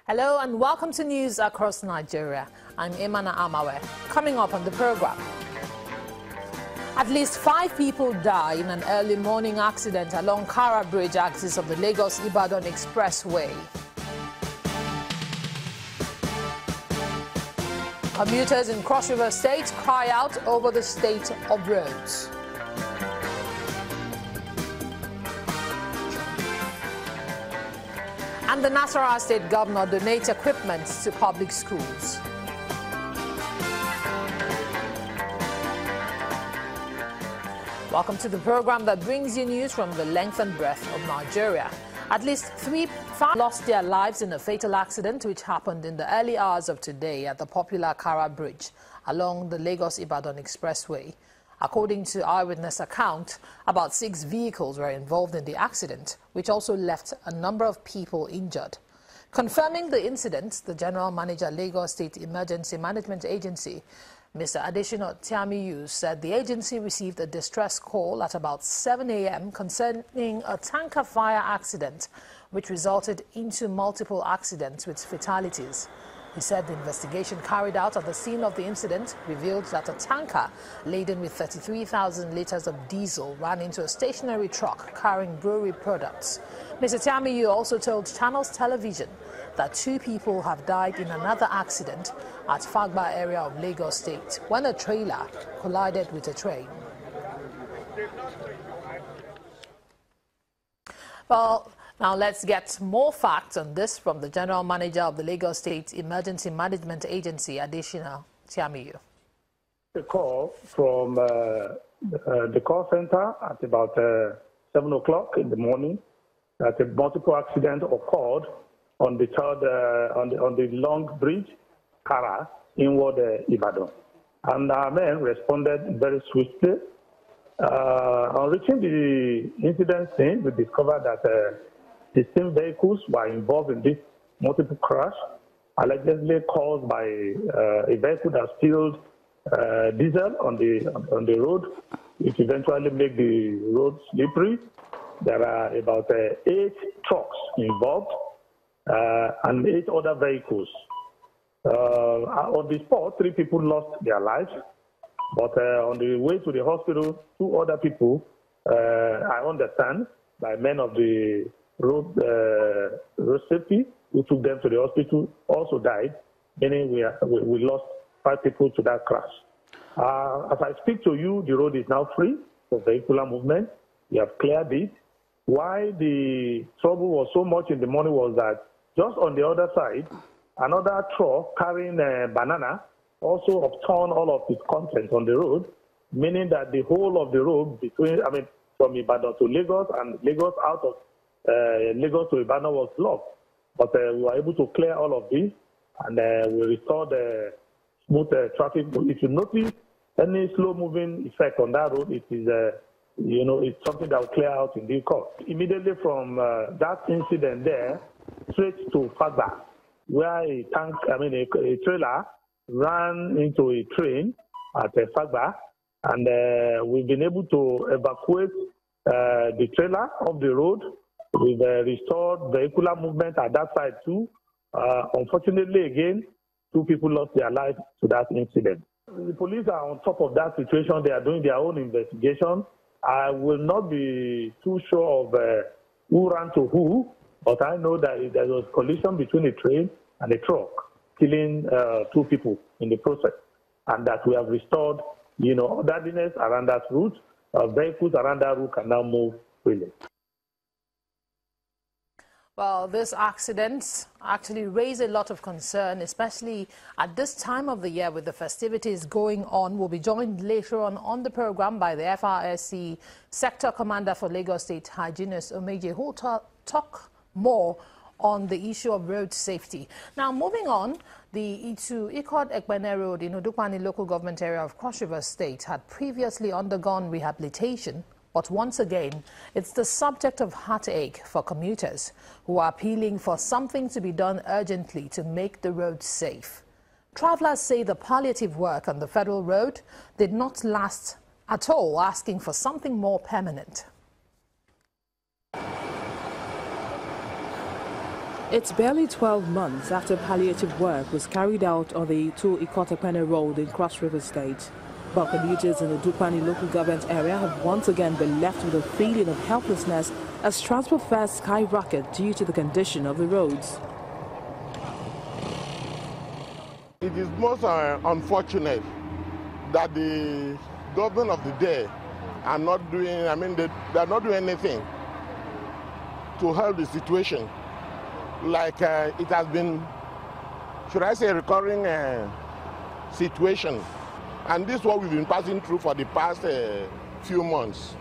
Hello and welcome to News Across Nigeria. I'm Imana Amawe. Coming up on the program. At least 5 people die in an early morning accident along Kara Bridge axis of the Lagos-Ibadan Expressway. Commuters in Cross River State cry out over the state of roads. And the Nasarawa State Governor donates equipment to public schools. Welcome to the program that brings you news from the length and breadth of Nigeria. At least 5 lost their lives in a fatal accident which happened in the early hours of today at the popular Kara Bridge along the Lagos-Ibadan Expressway. According to eyewitness account, about 6 vehicles were involved in the accident, which also left a number of people injured. Confirming the incident, the General Manager, Lagos State Emergency Management Agency, Mr. Adesina Tiamiyu, said the agency received a distress call at about 7 a.m. concerning a tanker fire accident, which resulted into multiple accidents with fatalities. He said the investigation carried out at the scene of the incident revealed that a tanker laden with 33,000 litres of diesel ran into a stationary truck carrying brewery products. Mr. Tiamiyu also told Channels Television that 2 people have died in another accident at Fagba area of Lagos State when a trailer collided with a train. Well, now let's get more facts on this from the General Manager of the Lagos State Emergency Management Agency, Adesina Tiamiyu. A call from the call center at about 7 o'clock in the morning that a multiple accident occurred on the on the long bridge, Kara, inward Ibadan. And our men responded very swiftly. On reaching the incident scene, we discovered that 16 vehicles were involved in this multiple crash, allegedly caused by a vehicle that spilled diesel on the road, which eventually made the road slippery. There are about 8 trucks involved and 8 other vehicles. On the spot, 3 people lost their lives, but on the way to the hospital, 2 other people, I understand, by men of the road safety who took them to the hospital, also died, meaning we lost 5 people to that crash. As I speak to you, the road is now free for vehicular movement. We have cleared it. Why the trouble was so much in the morning was that just on the other side, another truck carrying a banana also upturned all of its contents on the road, meaning that the whole of the road from Ibadan to Lagos and Lagos out of Lagos to Ekpene was blocked, but we were able to clear all of this, and we restored smooth traffic. If you notice any slow-moving effect on that road, it is, it's something that will clear out in due course. Immediately from that incident there, straight to Fagba, where a trailer ran into a train at Fagba, and we've been able to evacuate the trailer off the road. We've restored vehicular movement at that side too. Unfortunately, again, 2 people lost their lives to that incident. The police are on top of that situation. They are doing their own investigation. I will not be too sure of who ran to who, but I know that there was collision between a train and a truck, killing 2 people in the process, and that we have restored, orderliness around that route. Vehicles around that route can now move freely. Well, this accident actually raised a lot of concern, especially at this time of the year with the festivities going on. We'll be joined later on the program by the FRSC Sector Commander for Lagos State, Hygienist Omeje, who will talk more on the issue of road safety. Now, moving on, the Itu-Ikot Ekpene Road in Udukwane local government area of Cross River State had previously undergone rehabilitation. But once again, it's the subject of heartache for commuters who are appealing for something to be done urgently to make the road safe. Travelers say the palliative work on the federal road did not last at all, asking for something more permanent. It's barely 12 months after palliative work was carried out on the Itu-Ikot Ekpene road in Cross River State. But commuters in the Dupani local government area have once again been left with a feeling of helplessness as transport fares skyrocket due to the condition of the roads. It is most unfortunate that the government of the day are not doing, they are not doing anything to help the situation. Like it has been, should I say, a recurring situation. And this is what we've been passing through for the past few months.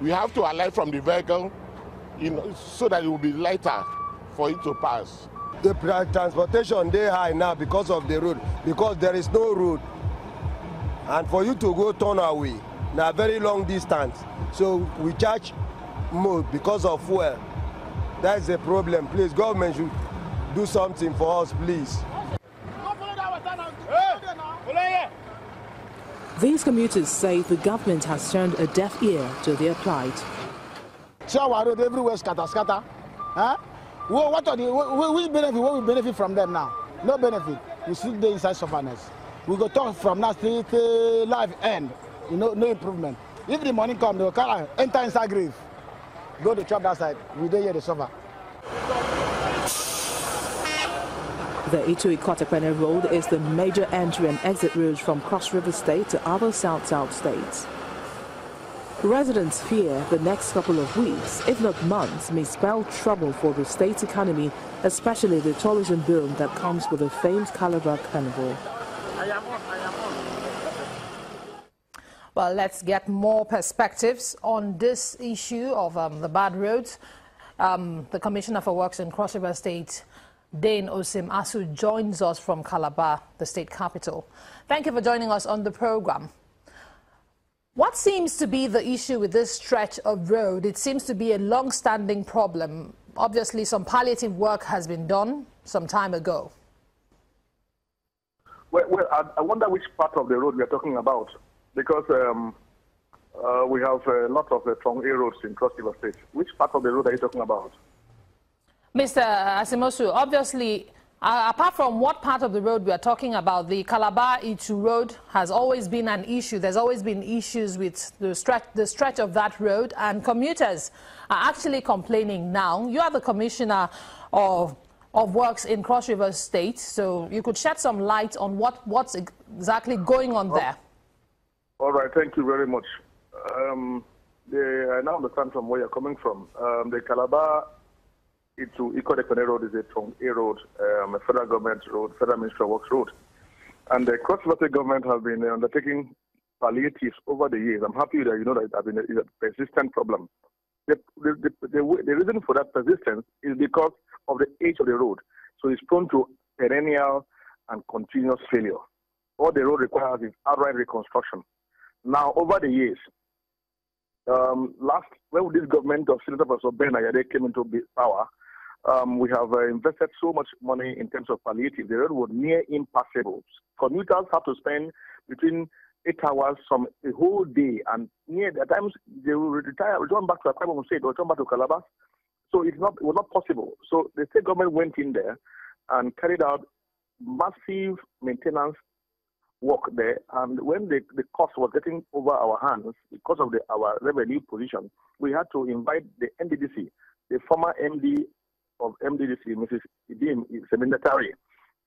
We have to alight from the vehicle, so that it will be lighter for it to pass. The transportation they high now because of the road, because there is no road. And for you to go turn away, now very long distance. So we charge more because of fuel. That's the problem. Please, government should do something for us, please. These commuters say the government has turned a deaf ear to their plight. See our road everywhere scatter. Huh? What are which benefit? What we benefit from them now? No benefit. We still there inside sufferness. We go talk from now till life end. No improvement. If the money come, they will carry enter inside grave. Go to chop that side. We don't hear the suffer. The Itu-Ikot Ekpene road is the major entry and exit route from Cross River State to other South-South states. Residents fear the next couple of weeks, if not months, may spell trouble for the state's economy, especially the tourism boom that comes with the famed Calabar Carnival. Well, let's get more perspectives on this issue of the bad roads. The Commissioner for Works in Cross River State, Dane Osim Asu, joins us from Calabar, the state capital. Thank you for joining us on the program. What seems to be the issue with this stretch of road? It seems to be a long-standing problem. Obviously, some palliative work has been done some time ago. Well, I wonder which part of the road we are talking about, because we have a lot of strong A roads in Cross River State. Which part of the road are you talking about? Mr. Asimosu, obviously, apart from what part of the road we are talking about, the Calabar-Itu road has always been an issue. There's always been issues with the stretch of that road, and commuters are actually complaining now. You are the Commissioner of Works in Cross River State, so you could shed some light on what's exactly going on there. All right, thank you very much. I now understand from where you're coming from. The Calabar Itu-Ikot Ekpene road is a strong A road, a federal government road, federal Ministry of Works road. And the Cross River State government has been undertaking palliatives over the years. I'm happy that you know that it has been a persistent problem. The reason for that persistence is because of the age of the road. So it's prone to perennial and continuous failure. All the road requires is outright reconstruction. Now, over the years, when this government of Senator Professor Ben Ayade came into power, we have invested so much money in terms of palliative. The road was near impassable. Commuters have to spend between 8 hours from a whole day, and at times they will retire, return back to Ekpene State, or return back to Calabar. So it was not possible. So the state government went in there and carried out massive maintenance work there, and when the cost was getting over our hands because of our revenue position, we had to invite the NDDC, the former MD of MDDC, Mrs. Idim Seminatari,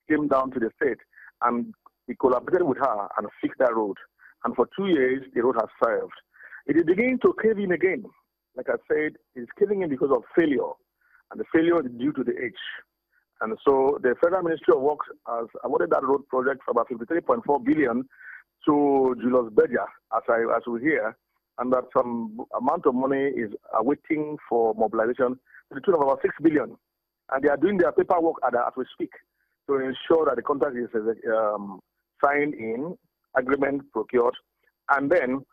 came down to the state, and we collaborated with her and fixed that road. And for 2 years, the road has served. It is beginning to cave in again. Like I said, it's caving in because of failure, and the failure is due to the age. And so the Federal Ministry of Works has awarded that road project for about 53.4 billion to Julius Berger, as we hear, and that some amount of money is awaiting for mobilization to the tune of about 6 billion. And they are doing their paperwork as we speak to ensure that the contract is signed in, agreement procured, and then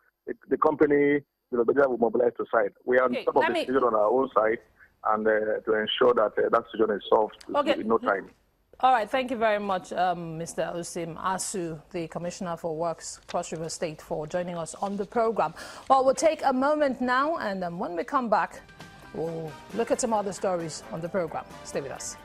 the company, Julius Berger, will mobilize to site. We are on top of the situation on our own side, and to ensure that that situation is solved in no time. All right, thank you very much, Mr. Osim Asu, the Commissioner for Works, Cross River State, for joining us on the program. Well, we'll take a moment now, and when we come back, We'll look at some other stories on the program. Stay with us.